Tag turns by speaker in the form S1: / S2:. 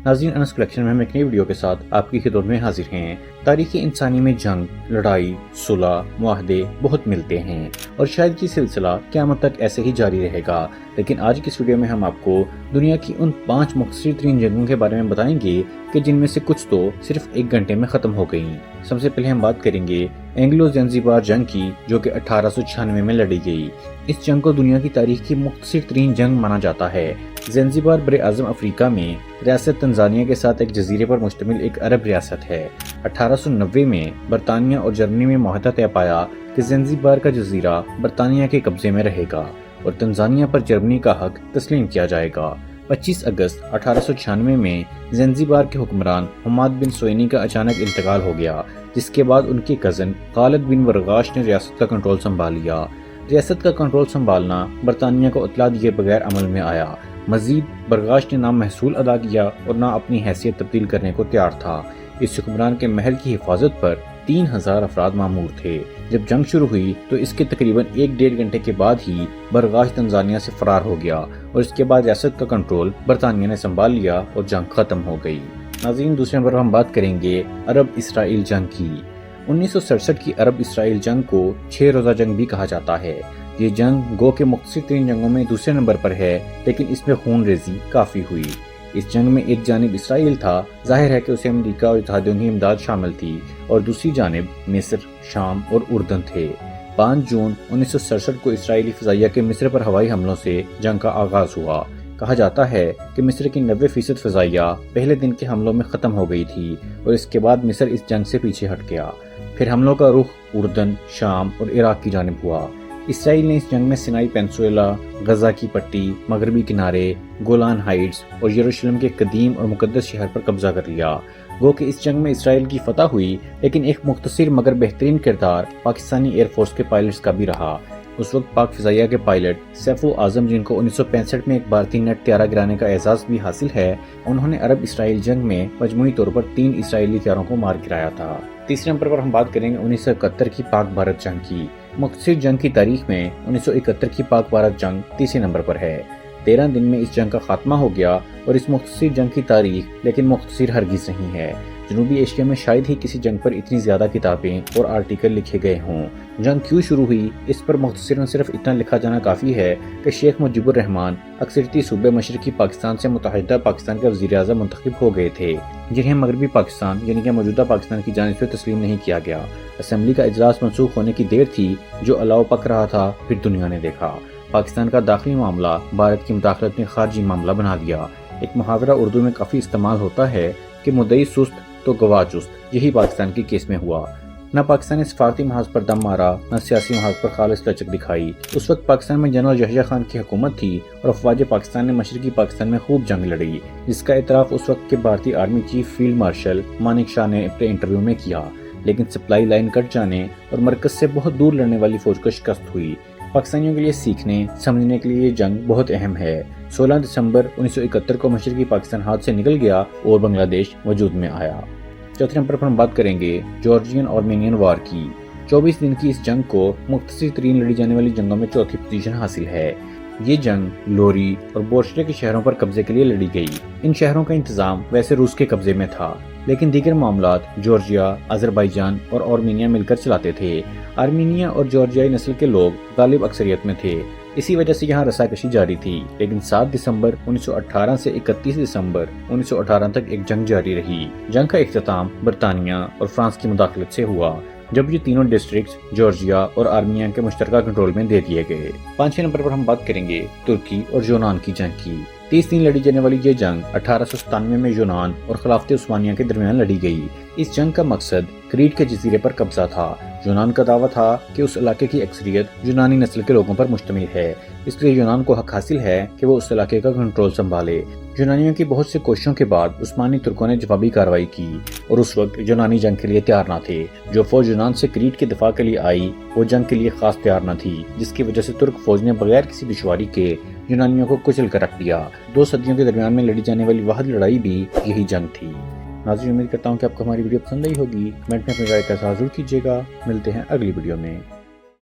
S1: ناظرین، انس کلیکشن میں ہم ایک نئی ویڈیو کے ساتھ آپ کی خدمت میں حاضر ہیں۔ تاریخ انسانی میں جنگ، لڑائی، صلح، معاہدے بہت ملتے ہیں اور شاید یہ سلسلہ قیامت تک ایسے ہی جاری رہے گا، لیکن آج کی اس ویڈیو میں ہم آپ کو دنیا کی ان 5 مختصر ترین جنگوں کے بارے میں بتائیں گے کہ جن میں سے کچھ تو صرف 1 گھنٹے میں ختم ہو گئیں۔ سب سے پہلے ہم بات کریں گے اینگلو زنزیبار جنگ کی، جو کہ 1896 میں لڑی گئی۔ اس جنگ کو دنیا کی تاریخ کی مختصر ترین جنگ مانا جاتا ہے۔ زنزیبار بر اعظم افریقہ میں ریاست تنزانیہ کے ساتھ ایک جزیرے پر مشتمل ایک عرب ریاست ہے۔ 1890 میں برطانیہ اور جرمنی میں معاہدہ طے پایا کہ زنزیبار کا جزیرہ برطانیہ کے قبضے میں رہے گا اور تنزانیہ پر جرمنی کا حق تسلیم کیا جائے گا۔ 25 اگست 1896 میں زنزیبار کے حکمران حماد بن سوینی کا اچانک انتقال ہو گیا، جس کے بعد ان کے کزن خالد بن ورغاش نے ریاست کا کنٹرول سنبھال لیا۔ ریاست کا کنٹرول سنبھالنا برطانیہ کو اطلاع دیے بغیر عمل میں آیا۔ مزید برغاش نے نہ محصول ادا کیا اور نہ اپنی حیثیت تبدیل کرنے کو تیار تھا۔ اس حکمران کے محل کی حفاظت پر 3000 افراد مامور تھے۔ جب جنگ شروع ہوئی تو اس کے تقریباً 1-1.5 گھنٹے کے بعد ہی برغاش تنزانیہ سے فرار ہو گیا اور اس کے بعد ریاست کا کنٹرول برطانیہ نے سنبھال لیا اور جنگ ختم ہو گئی۔ ناظرین، دوسرے نمبر پر ہم بات کریں گے عرب اسرائیل جنگ کی۔ 1967 کی عرب اسرائیل جنگ کو 6 روزہ جنگ بھی کہا جاتا ہے۔ یہ جنگ گو کے مختصر ترین جنگوں میں دوسرے نمبر پر ہے، لیکن اس میں خون ریزی کافی ہوئی۔ اس جنگ میں ایک جانب اسرائیل تھا، ظاہر ہے کہ اسے امریکہ اور اتحادیوں کی امداد شامل تھی، اور دوسری جانب مصر، شام اور اردن تھے۔ 5 جون 1967 کو اسرائیلی فضائیہ کے مصر پر ہوائی حملوں سے جنگ کا آغاز ہوا۔ کہا جاتا ہے کہ مصر کی 90% فضائیہ پہلے دن کے حملوں میں ختم ہو گئی تھی اور اس کے بعد مصر اس جنگ سے پیچھے ہٹ گیا۔ پھر حملوں کا رخ اردن، شام اور عراق کی جانب ہوا۔ اسرائیل نے اس جنگ میں سینائی پینسولا، غزہ کی پٹی، مغربی کنارے، گولان ہائٹس اور یروشلم کے قدیم اور مقدس شہر پر قبضہ کر لیا۔ گو کہ اس جنگ میں اسرائیل کی فتح ہوئی، لیکن ایک مختصر مگر بہترین کردار پاکستانی ایئر فورس کے پائلٹس کا بھی رہا۔ اس وقت پاک فضائیہ کے پائلٹ سیف اعظم، جن کو 1965 میں ایک بھارتی نیٹ طیارہ گرانے کا اعزاز بھی حاصل ہے، انہوں نے عرب اسرائیل جنگ میں مجموعی طور پر 3 اسرائیلی طیاروں کو مار گرایا تھا۔ تیسرے نمبر پر ہم بات کریں گے 1971 کی پاک بھارت جنگ کی۔ مختصر جنگ کی تاریخ میں 1971 کی پاک بھارت جنگ تیسرے نمبر پر ہے۔ 13 دن میں اس جنگ کا خاتمہ ہو گیا اور اس مختصر جنگ کی تاریخ لیکن مختصر ہرگز نہیں ہے۔ جنوبی ایشیا میں شاید ہی کسی جنگ پر اتنی زیادہ کتابیں اور آرٹیکل لکھے گئے ہوں۔ جنگ کیوں شروع ہوئی، اس پر مختصراً صرف اتنا لکھا جانا کافی ہے کہ شیخ مجیب الرحمان اکثریتی صوبے مشرقی پاکستان سے متحدہ پاکستان کے وزیر اعظم منتخب ہو گئے تھے، جنہیں مغربی پاکستان یعنی کہ موجودہ پاکستان کی جانب سے تسلیم نہیں کیا گیا۔ اسمبلی کا اجلاس منسوخ ہونے کی دیر تھی، جو الاؤ پک رہا تھا، پھر دنیا نے دیکھا۔ پاکستان کا داخلی معاملہ بھارت کی مداخلت نے خارجی معاملہ بنا دیا۔ ایک محاورہ اردو میں کافی استعمال ہوتا ہے کہ مدعی سست تو گواہ چست۔ یہی پاکستان کے کیس میں ہوا۔ نہ پاکستان نے سفارتی محاذ پر دم مارا، نہ سیاسی محاذ پر خالص لچک دکھائی۔ اس وقت پاکستان میں جنرل یحییٰ خان کی حکومت تھی اور افواج پاکستان نے مشرقی پاکستان میں خوب جنگ لڑی، جس کا اعتراف اس وقت کے بھارتی army chief field marshal Manekshaw نے اپنے انٹرویو میں کیا۔ لیکن سپلائی لائن کٹ جانے اور مرکز سے بہت دور لڑنے والی فوج کو شکست ہوئی۔ پاکستانیوں کے لیے سیکھنے سمجھنے کے لیے یہ جنگ بہت اہم ہے۔ 16 دسمبر 1971 کو مشرقی پاکستان ہاتھ سے نکل گیا اور بنگلہ دیش وجود میں آیا۔ چوتھے نمبر پر ہم بات کریں گے جارجین آرمینین وار کی۔ 24 دن کی اس جنگ کو مختصر ترین لڑی جانے والی جنگوں میں چوتھی پوزیشن حاصل ہے۔ یہ جنگ لوری اور بورشلے کے شہروں پر قبضے کے لیے لڑی گئی۔ ان شہروں کا انتظام ویسے روس کے قبضے میں تھا، لیکن دیگر معاملات جارجیا، آذربائیجان اور آرمینیا مل کر چلاتے تھے۔ آرمینیا اور جارجیائی نسل کے لوگ غالب اکثریت میں تھے، اسی وجہ سے یہاں رساکشی جاری تھی۔ لیکن 7 دسمبر 1918 سے 31 دسمبر 1918 تک ایک جنگ جاری رہی۔ جنگ کا اختتام برطانیہ اور فرانس کی مداخلت سے ہوا، جب یہ تینوں ڈسٹرکٹس جارجیا اور آرمینیا کے مشترکہ کنٹرول میں دے دیے گئے۔ 5ویں نمبر پر ہم بات کریں گے ترکی اور یونان کی جنگ کی۔ 30 دن لڑی جانے والی یہ جنگ 1897 میں یونان اور خلافت عثمانیہ کے درمیان لڑی گئی۔ اس جنگ کا مقصد کریٹ کے جزیرے پر قبضہ تھا۔ یونان کا دعویٰ تھا کہ اس علاقے کی اکثریت یونانی نسل کے لوگوں پر مشتمل ہے، اس لیے یونان کو حق حاصل ہے کہ وہ اس علاقے کا کنٹرول سنبھالے۔ یونانیوں کی بہت سے کوششوں کے بعد عثمانی ترکوں نے جوابی کارروائی کی اور اس وقت یونانی جنگ کے لیے تیار نہ تھے۔ جو فوج یونان سے کریٹ کے دفاع کے لیے آئی وہ جنگ کے لیے خاص تیار نہ تھی، جس کی وجہ سے ترک فوج نے بغیر کسی دشواری کے یونانیوں کو کچل کر رکھ دیا۔ 2 صدیوں کے درمیان میں لڑی جانے والی واحد لڑائی بھی یہی جنگ تھی۔ ناظرین، امید کرتا ہوں کہ آپ کو ہماری ویڈیو پسند آئی ہوگی۔ کمنٹ میں اپنی رائے کا اظہار ضرور کیجیے گا۔ ملتے ہیں اگلی ویڈیو میں۔